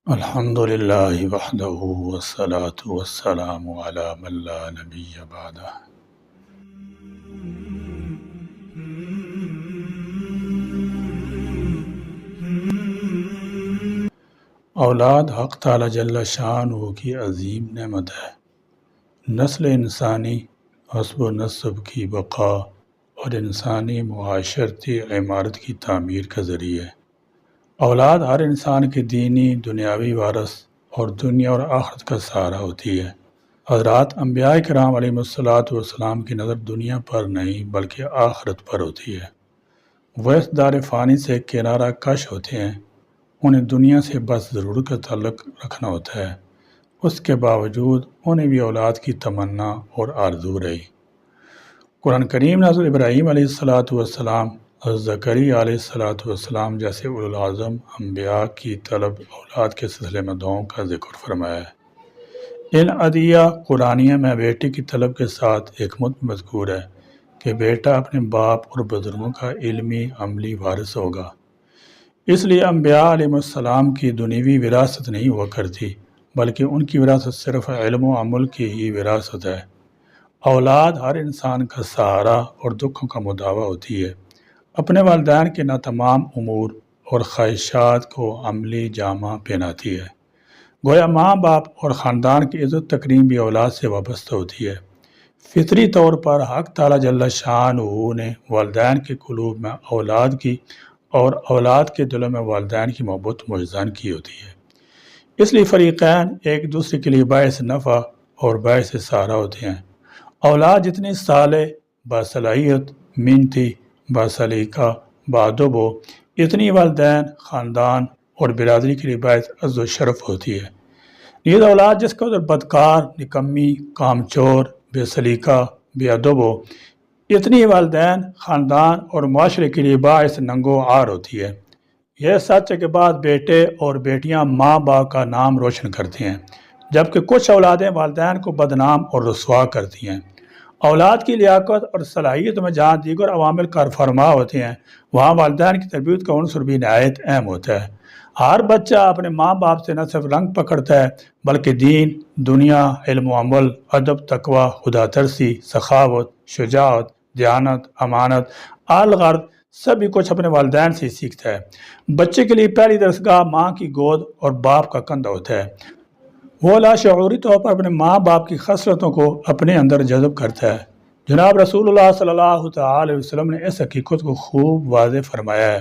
الحمد للہ وحدہ والصلاة والسلام علی من لا نبی بعدہ۔ اولاد حق تعالی جل شانہ کی عظیم نعمت ہے۔ نسل انسانی حسب و نسب کی بقا اور انسانی معاشرتی عمارت کی تعمیر کا ذریعہ ہے۔ اولاد ہر انسان کے دینی دنیاوی وارث اور دنیا اور آخرت کا سہارا ہوتی ہے۔ حضرات انبیاء کرام علیہ السلام کی نظر دنیا پر نہیں بلکہ آخرت پر ہوتی ہے۔ وہ اس دار فانی سے کنارہ کش ہوتے ہیں، انہیں دنیا سے بس ضرورت کا تعلق رکھنا ہوتا ہے، اس کے باوجود انہیں بھی اولاد کی تمنا اور آرزو رہی۔ قرآن کریم نے حضرت ابراہیم علیہ السلام، حضرت زکریا علیہ السلام جیسے اولو العظم انبیاء کی طلب اولاد کے سلسلے میں دعاؤں کا ذکر فرمایا ہے۔ ان عدیہ قرآنیہ میں بیٹے کی طلب کے ساتھ حکمت مذکور ہے کہ بیٹا اپنے باپ اور بزرگوں کا علمی عملی وارث ہوگا۔ اس لیے انبیاء علیہ السلام کی دنیوی وراثت نہیں ہوا کرتی بلکہ ان کی وراثت صرف علم و عمل کی ہی وراثت ہے۔ اولاد ہر انسان کا سہارا اور دکھوں کا مداوع ہوتی ہے، اپنے والدین کے ناتمام امور اور خواہشات کو عملی جامہ پہناتی ہے۔ گویا ماں باپ اور خاندان کی عزت تکریم بھی اولاد سے وابستہ ہوتی ہے۔ فطری طور پر حق تعالی جل شانہ نے والدین کے قلوب میں اولاد کی اور اولاد کے دلوں میں والدین کی محبت مجزان کی ہوتی ہے۔ اس لیے فریقین ایک دوسرے کے لیے باعث نفع اور باعث سہارا ہوتے ہیں۔ اولاد جتنی صالح، باصلاحیت، محنتی، باسلیقہ، باادب ہو، اتنی والدین، خاندان اور برادری کے لیے باعث عز و شرف ہوتی ہے۔ نیز اولاد جس قدر بدکار، نکمی، کامچور، بے سلیقہ، بے ادب ہو، اتنی والدین، خاندان اور معاشرے کے لیے باعث ننگ و عار ہوتی ہے۔ یہ سچ ہے کہ بعض بیٹے اور بیٹیاں ماں باپ کا نام روشن کرتے ہیں، جبکہ کچھ اولادیں والدین کو بدنام اور رسوا کرتی ہیں۔ اولاد کی لیاقت اور صلاحیت میں جہاں دیگر عوامل کار فرما ہوتے ہیں، وہاں والدین کی تربیت کا عنصر بھی نہایت اہم ہوتا ہے۔ ہر بچہ اپنے ماں باپ سے نہ صرف رنگ پکڑتا ہے بلکہ دین، دنیا، علم و عمل، ادب، تقوی، خدا ترسی، سخاوت، شجاعت، دیانت، امانت، الغرض سبھی کچھ اپنے والدین سے ہی سیکھتا ہے۔ بچے کے لیے پہلی درسگاہ ماں کی گود اور باپ کا کندھا ہوتا ہے۔ وہ لاشعوری طور پر اپنے ماں باپ کی خصلتوں کو اپنے اندر جذب کرتا ہے۔ جناب رسول اللہ صلی اللہ تعالی علیہ وسلم نے اس حقیقت کو خوب واضح فرمایا ہے۔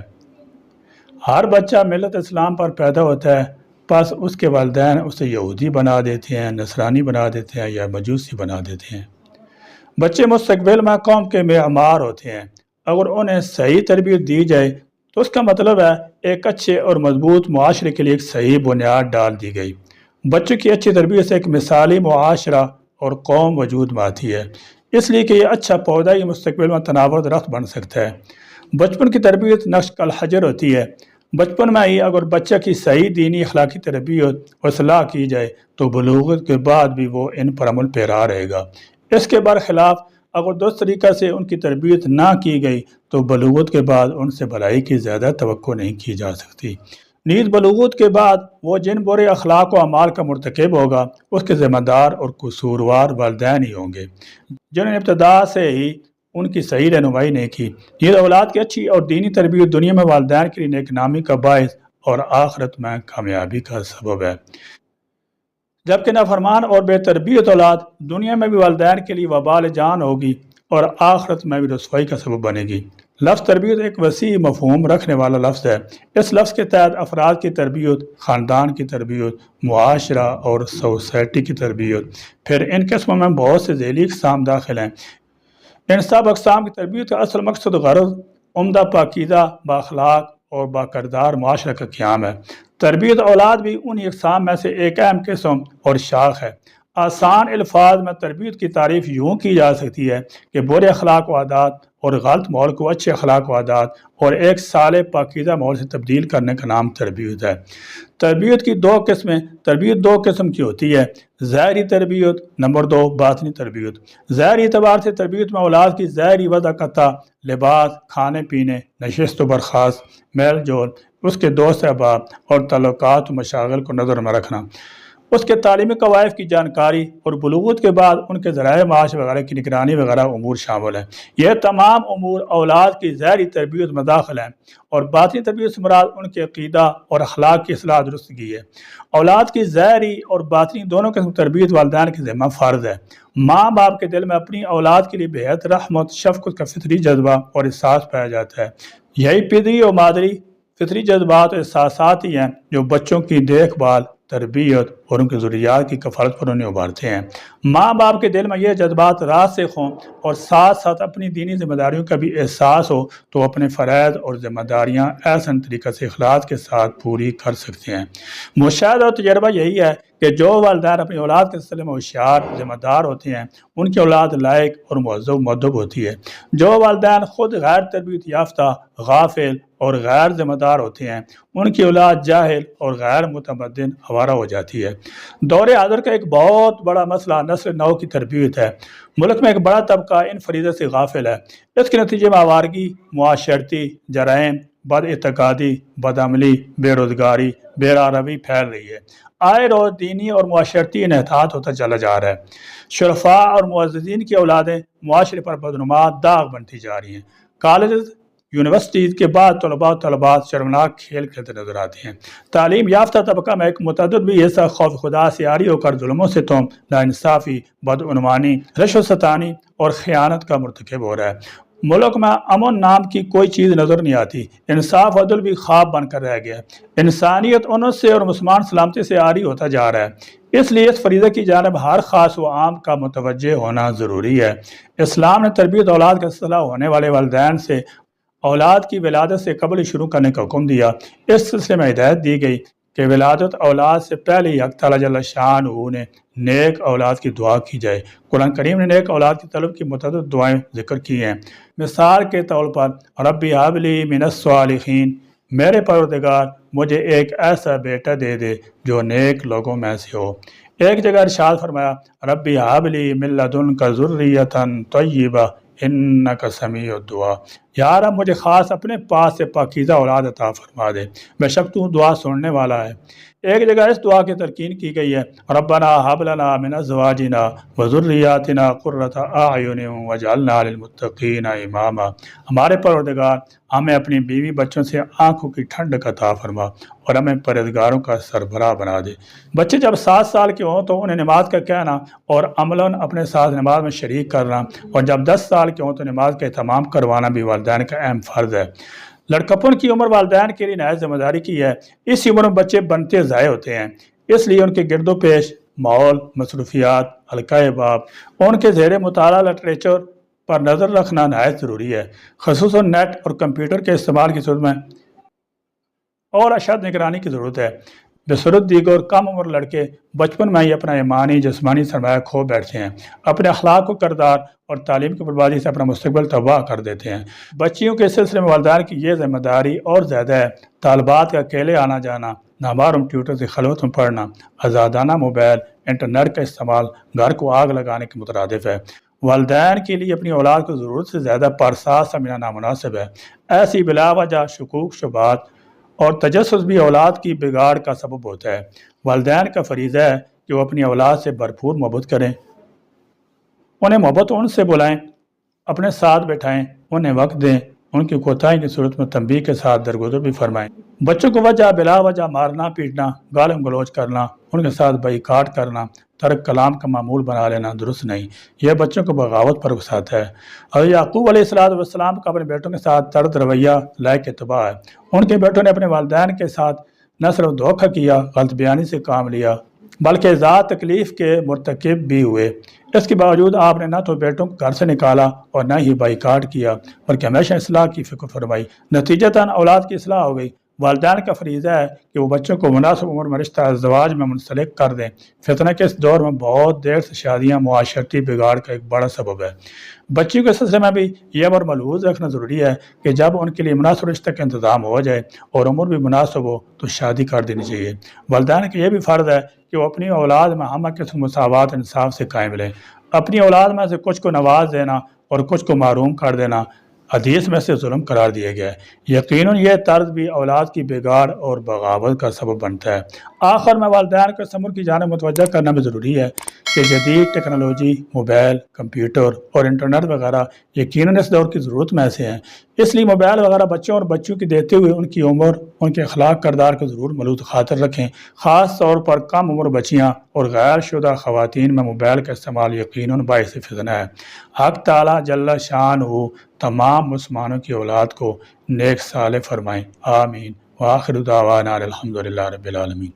ہر بچہ ملت اسلام پر پیدا ہوتا ہے، پس اس کے والدین اسے یہودی بنا دیتے ہیں، نصرانی بنا دیتے ہیں یا مجوسی بنا دیتے ہیں۔ بچے مستقبل میں قوم کے معمار ہوتے ہیں۔ اگر انہیں صحیح تربیت دی جائے تو اس کا مطلب ہے ایک اچھے اور مضبوط معاشرے کے لیے ایک صحیح بنیاد ڈال دی گئی۔ بچوں کی اچھی تربیت سے ایک مثالی معاشرہ اور قوم وجود میں آتی ہے، اس لیے کہ یہ اچھا پودا ہی مستقبل میں تناور درخت بن سکتا ہے۔ بچپن کی تربیت نقش الحجر ہوتی ہے۔ بچپن میں ہی اگر بچہ کی صحیح دینی اخلاقی تربیت اور اصلاح کی جائے تو بلوغت کے بعد بھی وہ ان پر عمل پیرا رہے گا۔ اس کے برخلاف اگر درست طریقہ سے ان کی تربیت نہ کی گئی تو بلوغت کے بعد ان سے بھلائی کی زیادہ توقع نہیں کی جا سکتی۔ نیز بلوغت کے بعد وہ جن برے اخلاق و اعمال کا مرتکب ہوگا اس کے ذمہ دار اور قصوروار والدین ہی ہوں گے، جنہوں نے ابتدا سے ہی ان کی صحیح رہنمائی نہیں کی۔ یہ اولاد کی اچھی اور دینی تربیت دنیا میں والدین کے لیے نیک نامی کا باعث اور آخرت میں کامیابی کا سبب ہے، جبکہ نافرمان اور بے تربیت اولاد دنیا میں بھی والدین کے لیے وبال جان ہوگی اور آخرت میں بھی رسوائی کا سبب بنے گی۔ لفظ تربیت ایک وسیع مفہوم رکھنے والا لفظ ہے۔ اس لفظ کے تحت افراد کی تربیت، خاندان کی تربیت، معاشرہ اور سوسائٹی کی تربیت، پھر ان قسموں میں بہت سے ذیلی اقسام داخل ہیں۔ ان سب اقسام کی تربیت کا اصل مقصد غرض عمدہ، پاکیزہ، بااخلاق اور باکردار معاشرہ کا قیام ہے۔ تربیت اولاد بھی انہی اقسام میں سے ایک اہم قسم اور شاخ ہے۔ آسان الفاظ میں تربیت کی تعریف یوں کی جا سکتی ہے کہ برے اخلاق و عادات اور غلط ماحول کو اچھے اخلاق و عادات اور ایک صالح پاکیزہ ماحول سے تبدیل کرنے کا نام تربیت ہے۔ تربیت کی تربیت دو قسم کی ہوتی ہے: ظاہری تربیت، نمبر 2 باطنی تربیت۔ ظاہری اعتبار سے تربیت میں اولاد کی ظاہری وضع قطع، لباس، کھانے پینے، نشست و برخاست، میل جول، اس کے دوست احباب اور تعلقات و مشاغل کو نظر میں رکھنا، اس کے تعلیمی قوائف کی جانکاری اور بلوغت کے بعد ان کے ذرائع معاش وغیرہ کی نگرانی وغیرہ امور شامل ہیں۔ یہ تمام امور اولاد کی ظاہری تربیت میں داخل ہیں، اور باطنی تربیت سے مراد ان کے عقیدہ اور اخلاق کی اصلاح درستگی ہے۔ اولاد کی ظاہری اور باطنی دونوں قسم تربیت والدین کے ذمہ فرض ہے۔ ماں باپ کے دل میں اپنی اولاد کے لیے بےحد رحمت، شفقت کا فطری جذبہ اور احساس پایا جاتا ہے۔ یہی پدری اور مادری فطری جذبات اور احساسات ہی ہیں جو بچوں کی دیکھ بھال، تربیت اور ان کی ضروریات کی کفالت پر انہیں ابھارتے ہیں۔ ماں باپ کے دل میں یہ جذبات راسخ ہوں اور ساتھ ساتھ اپنی دینی ذمہ داریوں کا بھی احساس ہو تو اپنے فرائض اور ذمہ داریاں احسن طریقے سے اخلاص کے ساتھ پوری کر سکتے ہیں۔ مشاہدہ اور تجربہ یہی ہے کہ جو والدین اپنی اولاد کے سلسلے میں ہوشیار، ذمہ دار ہوتے ہیں، ان کی اولاد لائق اور مہذب مؤدب ہوتی ہے۔ جو والدین خود غیر تربیت یافتہ، غافل اور غیر ذمہ دار ہوتے ہیں، ان کی اولاد جاہل اور غیر متمدن آوارہ ہو جاتی ہے۔ دور حاضر کا ایک بہت بڑا مسئلہ نسل نو کی تربیت ہے۔ ملک میں ایک بڑا طبقہ ان فریضے سے غافل ہے۔ اس کے نتیجے میں آوارگی، معاشرتی جرائم، بد اعتقادی، بدعملی، بے روزگاری، بے راہروی پھیل رہی ہے۔ آئے روز دینی اور معاشرتی انحطاط ہوتا چلا جا رہا ہے۔ شرفاء اور معززین کی اولادیں معاشرے پر بدنما داغ بنتی جا رہی ہیں۔ کالجز، یونیورسٹیز کے بعد طلباء و طالبات شرمناک کھیل کھیلتے نظر آتے ہیں۔ تعلیم یافتہ طبقہ میں ایک متعدد بھی ایسا خوف خدا سے عاری ہو کر ظلموں سے توم، ناانصافی، بدعنوانی، رشوت ستانی اور خیانت کا مرتکب ہو رہا ہے۔ ملک میں امن نام کی کوئی چیز نظر نہیں آتی۔ انصاف عدل بھی خواب بن کر رہ گیا ہے۔ انسانیت انس سے اور مسلمان سلامتی سے عاری ہوتا جا رہا ہے۔ اس لیے اس فریضے کی جانب ہر خاص و عام کا متوجہ ہونا ضروری ہے۔ اسلام نے تربیت اولاد کا سلسلہ ہونے والے والدین سے اولاد کی ولادت سے قبل شروع کرنے کا حکم دیا۔ اس سلسلے میں ہدایت دی گئی کہ ولادت اولاد سے پہلے ہی حق تعالیٰ جل شانہ نے نیک اولاد کی دعا کی جائے۔ قرآن کریم نے نیک اولاد کی طلب کی متعدد دعائیں ذکر کی ہیں۔ مثال کے طور پر ربی ہب لی من الصالحین، میرے پروردگار مجھے ایک ایسا بیٹا دے دے جو نیک لوگوں میں سے ہو۔ ایک جگہ ارشاد فرمایا ربی ہب لی من لدنک ذریۃ طیبہ انک سمیع الدعا، یا رب مجھے خاص اپنے پاس سے پاکیزہ اولاد عطا فرما دے، بے شک تو دعا سننے والا ہے۔ ایک جگہ اس دعا کی تلقین کی گئی ہے ربنا ھب لنا من ازواجنا وذریاتنا قرۃ اعین واجعلنا للمتقین اماما، ہمارے پروردگار ہمیں اپنی بیوی بچوں سے آنکھوں کی ٹھنڈک عطا فرما اور ہمیں پرہیزگاروں کا سربراہ بنا دے۔ بچے جب 7 سال کے ہوں تو انہیں نماز کا کہنا اور عملاً اپنے ساتھ نماز میں شریک کرنا، اور جب 10 سال کے ہوں تو نماز کا اہتمام کروانا بھی والدین کا اہم فرض ہے۔ لڑکپن کی عمر والدین کے لیے نہایت ذمہ داری کی ہے۔ اسی عمر میں بچے بنتے ضائع ہوتے ہیں، اس لیے ان کے گرد و پیش، ماحول، مصروفیات، حلقۂ باب، ان کے زیر مطالعہ لٹریچر پر نظر رکھنا نہایت ضروری ہے۔ خصوصاً نیٹ اور کمپیوٹر کے استعمال کی صورت میں اور اشد نگرانی کی ضرورت ہے۔ بصورت دیگر کم عمر لڑکے بچپن میں ہی اپنا ایمانی جسمانی سرمایہ کھو بیٹھتے ہیں، اپنے اخلاق و کردار اور تعلیم کی بربادی سے اپنا مستقبل تباہ کر دیتے ہیں۔ بچیوں کے سلسلے میں والدین کی یہ ذمہ داری اور زیادہ ہے۔ طالبات کا اکیلے آنا جانا، نامحرم ٹیوٹر سے خلوت میں پڑھنا، آزادانہ موبائل، انٹرنیٹ کا استعمال گھر کو آگ لگانے کے مترادف ہے۔ والدین کے لیے اپنی اولاد کو ضرورت سے زیادہ پرساز سمجھنا نامناسب ہے۔ ایسی بلا وجہ شکوک شبہات اور تجسس بھی اولاد کی بگاڑ کا سبب ہوتا ہے۔ والدین کا فریضہ ہے کہ وہ اپنی اولاد سے بھرپور محبت کریں، انہیں محبت ان سے بلائیں، اپنے ساتھ بٹھائیں، انہیں وقت دیں، ان کی کوتاہی کی صورت میں تنبیہ کے ساتھ درگزر بھی فرمائیں۔ بچوں کو وجہ بلا وجہ مارنا پیٹنا، گالم گلوچ کرنا، ان کے ساتھ بائیکاٹ کرنا، ترک کلام کا معمول بنا لینا درست نہیں۔ یہ بچوں کو بغاوت پر اکساتا ہے۔ حضرت یعقوب علیہ السلام کا اپنے بیٹوں کے ساتھ طرز رویہ لائق اتباع ہے۔ ان کے بیٹوں نے اپنے والدین کے ساتھ نہ صرف دھوکہ کیا، غلط بیانی سے کام لیا، بلکہ ذات تکلیف کے مرتکب بھی ہوئے۔ اس کے باوجود آپ نے نہ تو بیٹوں کو گھر سے نکالا اور نہ ہی بائیکاٹ کیا، بلکہ ہمیشہ اصلاح کی فکر فرمائی۔ نتیجتاً اولاد کی اصلاح ہو گئی۔ والدین کا فریضہ ہے کہ وہ بچوں کو مناسب عمر میں رشتہ ازدواج میں منسلک کر دیں۔ فتنہ کے اس دور میں بہت دیر سے شادیاں معاشرتی بگاڑ کا ایک بڑا سبب ہے۔ بچیوں کے سلسلے میں بھی یہ امر ملحوظ رکھنا ضروری ہے کہ جب ان کے لیے مناسب رشتہ کا انتظام ہو جائے اور عمر بھی مناسب ہو تو شادی کر دینی چاہیے۔ والدین کا یہ بھی فرض ہے کہ وہ اپنی اولاد میں ہمہ قسم مساوات انصاف سے قائم رہیں۔ اپنی اولاد میں سے کچھ کو نواز دینا اور کچھ کو محروم کر دینا حدیث میں سے ظلم قرار دیا گیا ہے۔ یقیناً یہ طرز بھی اولاد کی بگاڑ اور بغاوت کا سبب بنتا ہے۔ آخر میں والدین کو اس امر کی جانب متوجہ کرنا بھی ضروری ہے کہ جدید ٹیکنالوجی، موبائل، کمپیوٹر اور انٹرنیٹ وغیرہ یقیناً اس دور کی ضرورت میں سے ہیں۔ اس لیے موبائل وغیرہ بچوں اور بچوں کی دیتے ہوئے ان کی عمر، ان کے اخلاق کردار کو ضرور ملحوظ خاطر رکھیں۔ خاص طور پر کم عمر بچیاں اور غیر شدہ خواتین میں موبائل کا استعمال یقیناً باعث فتنہ ہے۔ حق تعالیٰ جل شانہ تمام مسلمانوں کی اولاد کو نیک صالح فرمائیں، آمین۔ وآخر دعوانا الحمدللہ رب العالمین۔